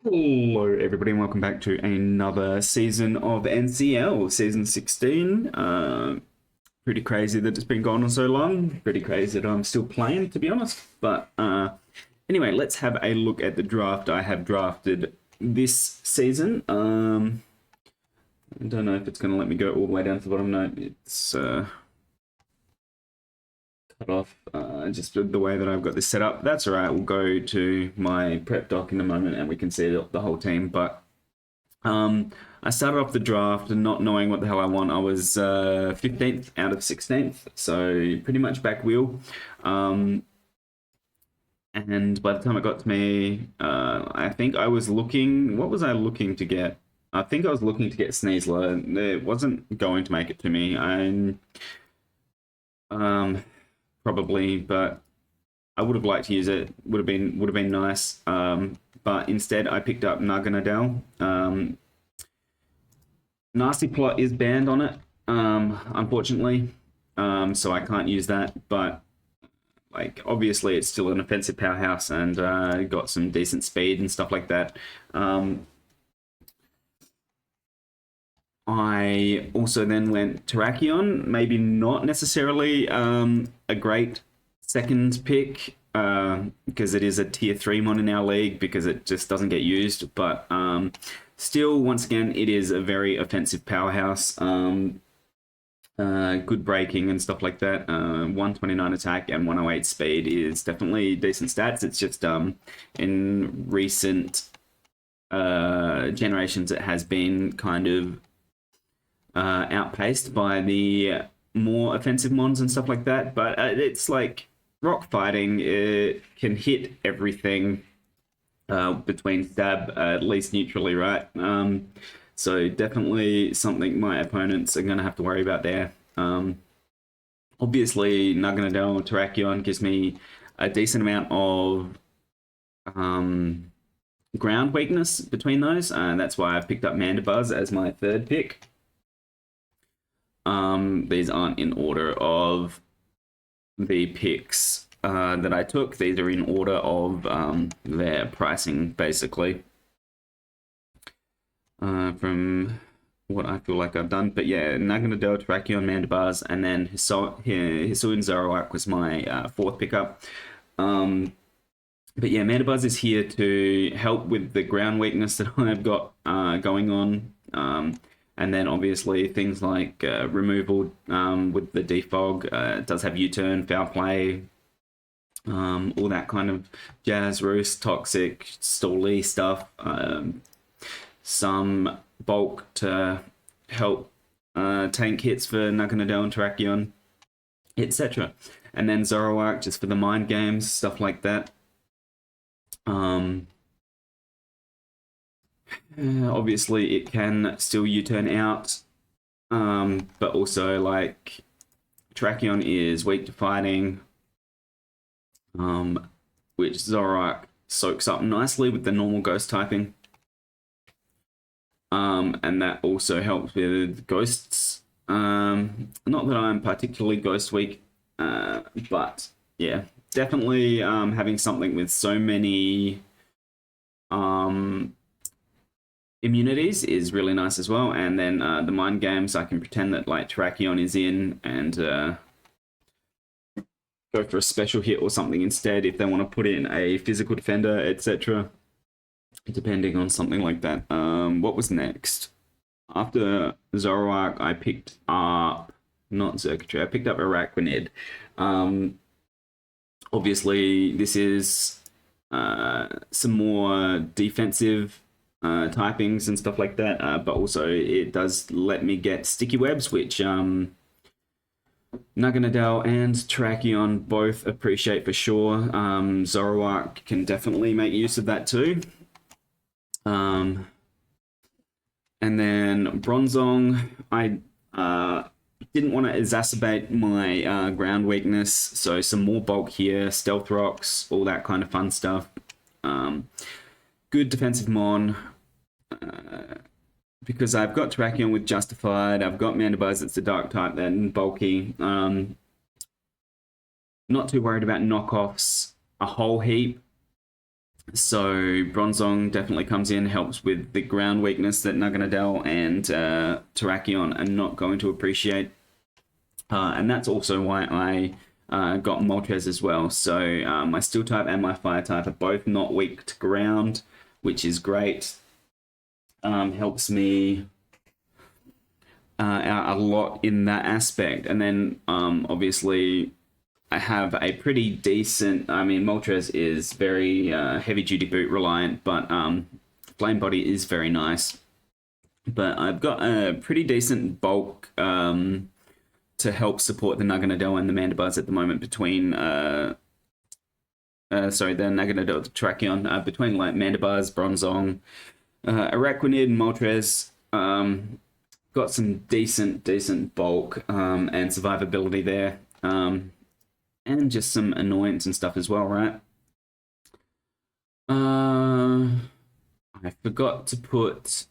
Hello, everybody, and welcome back to another season of NCL, season 16. Pretty crazy that it's been going on so long. Pretty crazy that I'm still playing, to be honest. But anyway, let's have a look at the draft I have drafted this season. I don't know if it's going to let me go all the way down to the bottom. No, it's cut off just the way that I've got this set up. That's all right. We'll go to my prep doc in a moment and we can see the whole team. But I started off the draft not knowing what the hell I want. I was 15th out of 16th, so pretty much back wheel. And by the time it got to me, I think I was looking. What was I looking to get? I think I was looking to get Sneasler. It wasn't going to make it to me. Probably, but I would have liked to use it. Would have been nice. But instead, I picked up Naganadel. Nasty Plot is banned on it, unfortunately, so I can't use that. But like, obviously, it's still an offensive powerhouse and got some decent speed and stuff like that. I also then went Terrakion, maybe not necessarily a great second pick because it is a tier 3 mon in our league because it just doesn't get used, but still, once again, it is a very offensive powerhouse. Good breaking and stuff like that. 129 attack and 108 speed is definitely decent stats. It's just in recent generations it has been kind of outpaced by the more offensive mons and stuff like that. But it's like rock fighting. It can hit everything between stab, at least neutrally, right? So definitely something my opponents are going to have to worry about there. Obviously, Naganadel Terrakion gives me a decent amount of ground weakness between those, and that's why I've picked up Mandibuzz as my third pick. These aren't in order of the picks that I took. These are in order of their pricing, basically, from what I feel like I've done. But yeah, Naganadel, Terrakion, Mandibuzz, and then Hisuian Zoroark was my fourth pickup. But yeah, Mandibuzz is here to help with the ground weakness that I've got going on. And then obviously things like removal with the defog. It does have U-turn, foul play, all that kind of jazz, roost, toxic, stally stuff. Some bulk to help tank hits for Naganadel and Terrakion, etc. And then Zoroark just for the mind games, stuff like that. Obviously, it can still U-turn out, but also like Terrakion is weak to fighting, which Zoroark soaks up nicely with the normal ghost typing. And that also helps with ghosts. Not that I'm particularly ghost weak, but yeah, definitely having something with so many immunities is really nice as well. And then the mind games, I can pretend that like Terrakion is in and go for a special hit or something instead if they want to put in a physical defender, etc. Depending on something like that. What was next? After Zoroark, I picked up, not Xurkitree, I picked up Araquanid. Obviously, this is some more defensive typings and stuff like that, but also it does let me get sticky webs, which Naganadel and Terrakion both appreciate for sure. Zoroark can definitely make use of that too. And then Bronzong, I didn't want to exacerbate my ground weakness, so some more bulk here, stealth rocks, all that kind of fun stuff. Good defensive mon, because I've got Terrakion with Justified, I've got Mandibuzz that's the dark type, then bulky. Not too worried about knockoffs a whole heap. So Bronzong definitely comes in, helps with the ground weakness that Naganadel and Terrakion are not going to appreciate. And that's also why I got Moltres as well. So my Steel type and my Fire type are both not weak to ground, which is great. Helps me out a lot in that aspect. And then obviously I have a pretty decent. I mean, Moltres is very heavy duty boot reliant, but Flame Body is very nice. But I've got a pretty decent bulk to help support the Naganadel and the Mandibuzz at the moment between. Sorry, the Naganadel, the Terrakion, between like Mandibuzz, Bronzong, Araquanid, Moltres. Got some decent bulk and survivability there. And just some annoyance and stuff as well, right? I forgot to put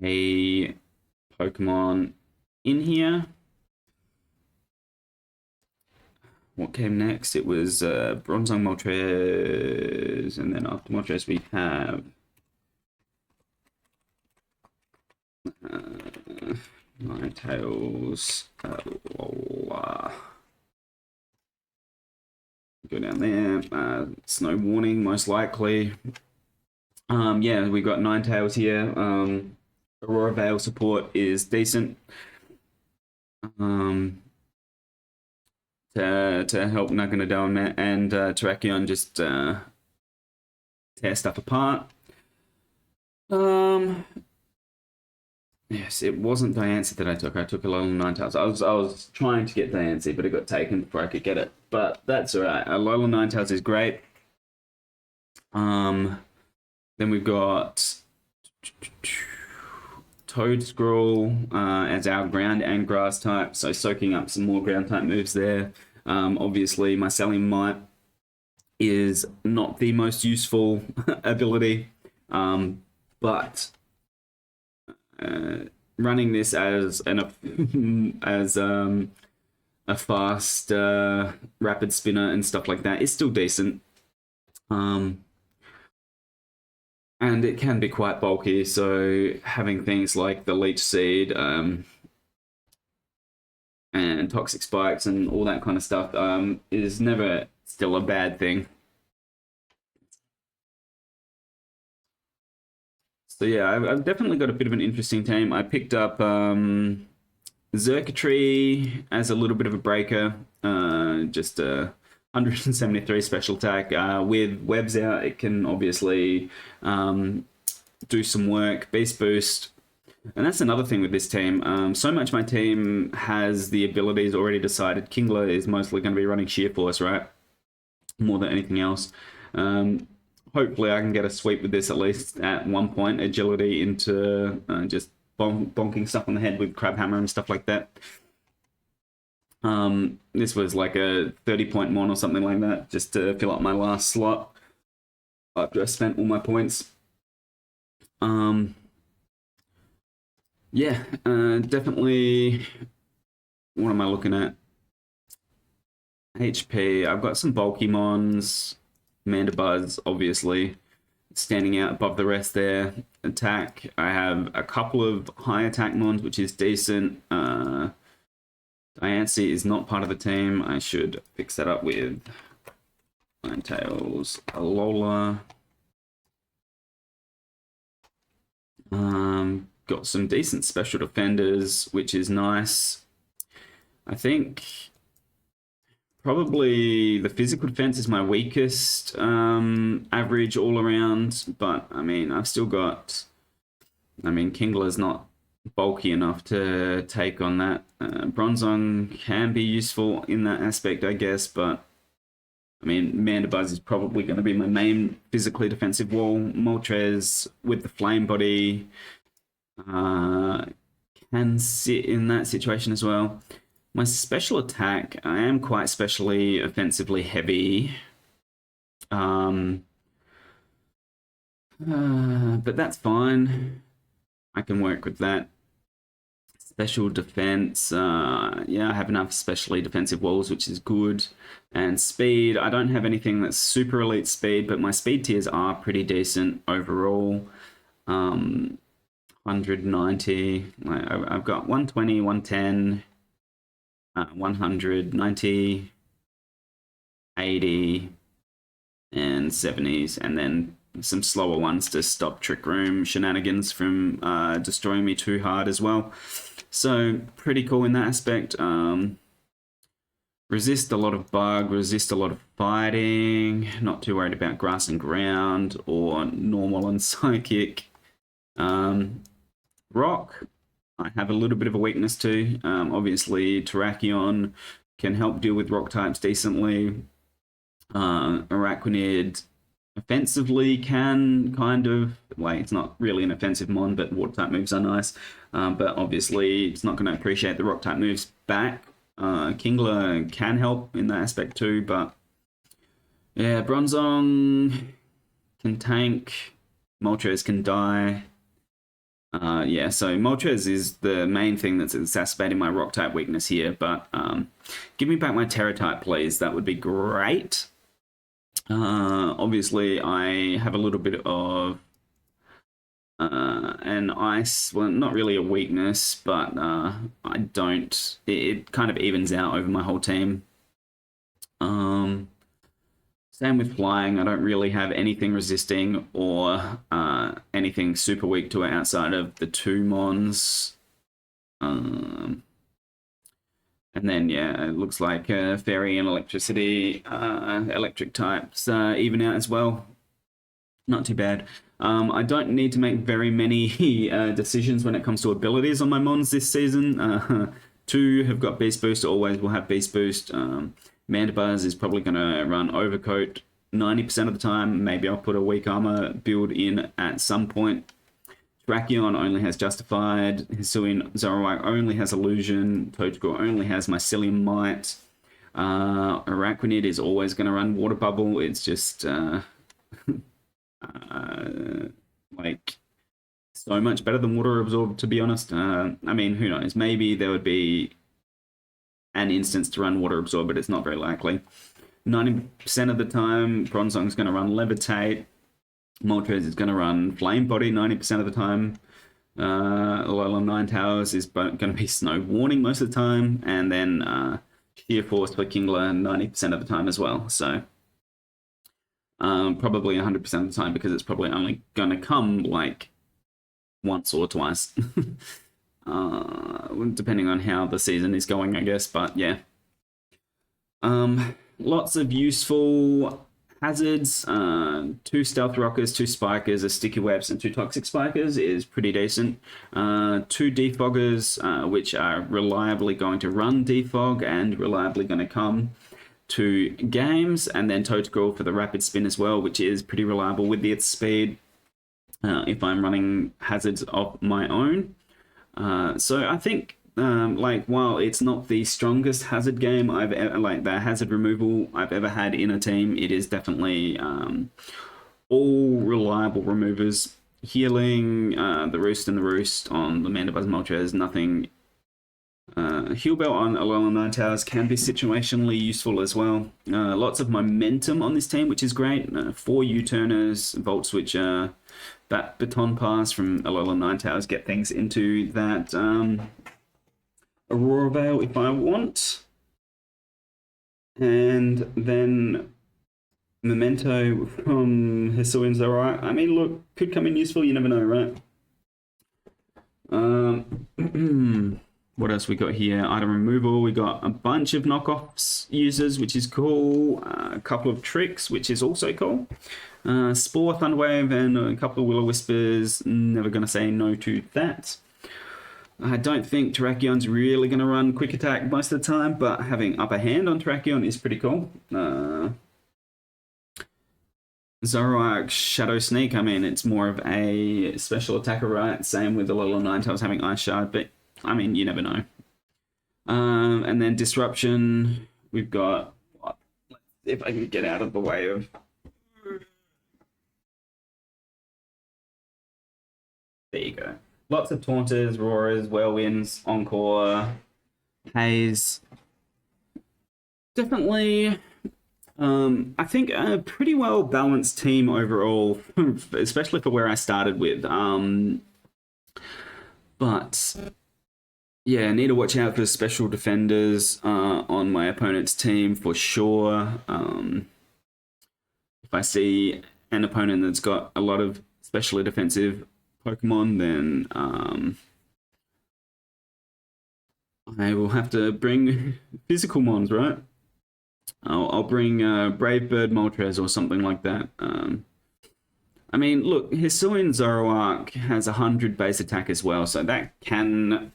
a Pokemon in here. What came next? It was Bronzong, Moltres, and then after Moltres we have Ninetales, go down there. Snow Warning, most likely. Yeah, we got Ninetales here. Aurora Veil support is decent. To help Naganadel and Terrakion just tear stuff apart. Yes, it wasn't Diancie that I took. I took a Alolan Ninetales. I was trying to get Diancie, but it got taken before I could get it. But that's alright. Alolan Ninetales is great. Then we've got Toad Scroll as our ground and grass type, so soaking up some more ground type moves there. Obviously, my Mycelium Might is not the most useful ability, but running this as as a fast rapid spinner and stuff like that is still decent. And it can be quite bulky, so having things like the Leech Seed and Toxic Spikes and all that kind of stuff is never still a bad thing. So yeah, I've definitely got a bit of an interesting team. I picked up Xurkitree as a little bit of a breaker, just a 173 special attack. With webs out, it can obviously do some work. Beast Boost. And that's another thing with this team. So much my team has the abilities already decided. Kingler is mostly going to be running Sheer Force, right? More than anything else. Hopefully I can get a sweep with this at least at one point. Agility into just bonking stuff on the head with Crabhammer and stuff like that. This was like a 30-point mon or something like that, just to fill up my last slot after I spent all my points. Yeah, definitely. What am I looking at? HP. I've got some bulky mons. Mandibuzz, obviously, standing out above the rest there. Attack. I have a couple of high attack mons, which is decent. Diancie is not part of the team. I should fix that up with Ninetales, Alola. Got some decent special defenders, which is nice. I think probably the physical defense is my weakest average all around, but I mean, I've still got. I mean, Kingler's not bulky enough to take on that. Bronzong can be useful in that aspect, I guess, but I mean, Mandibuzz is probably going to be my main physically defensive wall. Moltres with the Flame Body can sit in that situation as well. My special attack, I am quite specially offensively heavy. But that's fine. I can work with that. Special defense, yeah, I have enough specially defensive walls, which is good. And speed, I don't have anything that's super elite speed, but my speed tiers are pretty decent overall. 190, I've got 120, 110, 100, 90, 80, and 70s, and then some slower ones to stop Trick Room shenanigans from destroying me too hard as well. So pretty cool in that aspect. Resist a lot of bug, resist a lot of fighting, not too worried about grass and ground or normal and psychic. Rock, I have a little bit of a weakness to. Obviously, Terrakion can help deal with rock types decently. Araquanid offensively can kind of, like, it's not really an offensive mon, but water type moves are nice. But obviously, it's not going to appreciate the rock type moves back. Kingler can help in that aspect too, but yeah, Bronzong can tank. Moltres can die. Yeah, so Moltres is the main thing that's exacerbating my rock type weakness here, but give me back my Terra type, please. That would be great. Obviously, I have a little bit of an ice, well, not really a weakness, but I don't, it kind of evens out over my whole team. Same with flying, I don't really have anything resisting or anything super weak to it outside of the two mons. And then, yeah, it looks like fairy and electricity, electric types even out as well. Not too bad. I don't need to make very many decisions when it comes to abilities on my mons this season. Two have got Beast Boost, always will have Beast Boost. Mandibuzz is probably going to run Overcoat 90% of the time. Maybe I'll put a weak armor build in at some point. Terrakion only has Justified. Hisuian Zoroark only has Illusion. Totodile only has Mycelium Might. Araquanid is always going to run Water Bubble. It's just like so much better than Water Absorb, to be honest. I mean, who knows? Maybe there would be an instance to run Water Absorb, but it's not very likely. 90% of the time, Bronzong is going to run Levitate. Moltres is going to run Flame Body 90% of the time. Alolan Ninetales is going to be Snow Warning most of the time. And then Sheer Force for Kingler 90% of the time as well. So probably 100% of the time, because it's probably only going to come like once or twice. Depending on how the season is going, I guess. But yeah. Lots of useful hazards. 2 Stealth Rockers, 2 Spikers, a Sticky Webs, and 2 Toxic Spikers is pretty decent. 2 Defoggers, which are reliably going to run Defog and reliably going to come to games, and then Totodile for the Rapid Spin as well, which is pretty reliable with its speed if I'm running hazards of my own. So I think, like, while it's not the strongest hazard game I've ever, like the hazard removal I've ever had in a team, it is definitely all reliable removers. Healing, the Roost and the Roost on the Mandibuzz Moltres, nothing. Heal Bell on Alolan Ninetales can be situationally useful as well. Lots of momentum on this team, which is great. 4 U-turners, Volt Switcher, that Baton Pass from Alolan Ninetales get things into that Aurora Veil if I want. And then Memento from Hisuian Zoroark. I mean, look, could come in useful, you never know, right? What else we got here? Item removal. We got a bunch of knockoffs users, which is cool. A couple of tricks, which is also cool. Spore, Thunderwave, and a couple of Will-O-Whispers. Never going to say no to that. I don't think Terrakion's really going to run Quick Attack most of the time, but having upper hand on Terrakion is pretty cool. Zoroark Shadow Sneak, I mean, it's more of a special attacker, right? Same with the Alolan Ninetales having Ice Shard, but I mean, you never know. And then Disruption, we've got, if I can get out of the way of... There you go. Lots of taunters, roarers, whirlwinds, encore, haze. Definitely, I think a pretty well balanced team overall, especially for where I started with. But yeah, need to watch out for special defenders on my opponent's team for sure. If I see an opponent that's got a lot of specially defensive Pokemon, then I will have to bring physical mons, right? I'll bring Brave Bird Moltres or something like that. I mean, look, Hisuian Zoroark has 100 base attack as well, so that can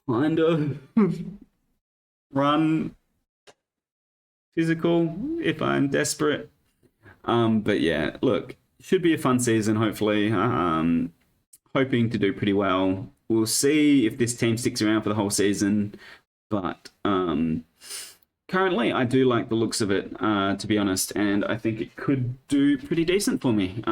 kind of run physical if I'm desperate. But yeah, look, should be a fun season, hopefully. Hoping to do pretty well. We'll see if this team sticks around for the whole season. But currently, I do like the looks of it, to be honest, and I think it could do pretty decent for me.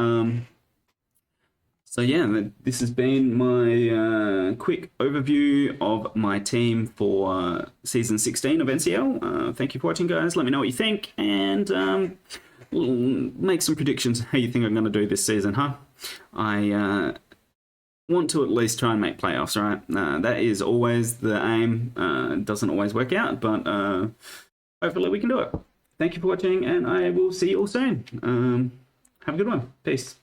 So yeah, this has been my quick overview of my team for Season 16 of NCL. Thank you for watching, guys. Let me know what you think, and make some predictions how you think I'm going to do this season, huh? I want to at least try and make playoffs, right? That is always the aim. It doesn't always work out, but hopefully we can do it. Thank you for watching, and I will see you all soon. Have a good one. Peace.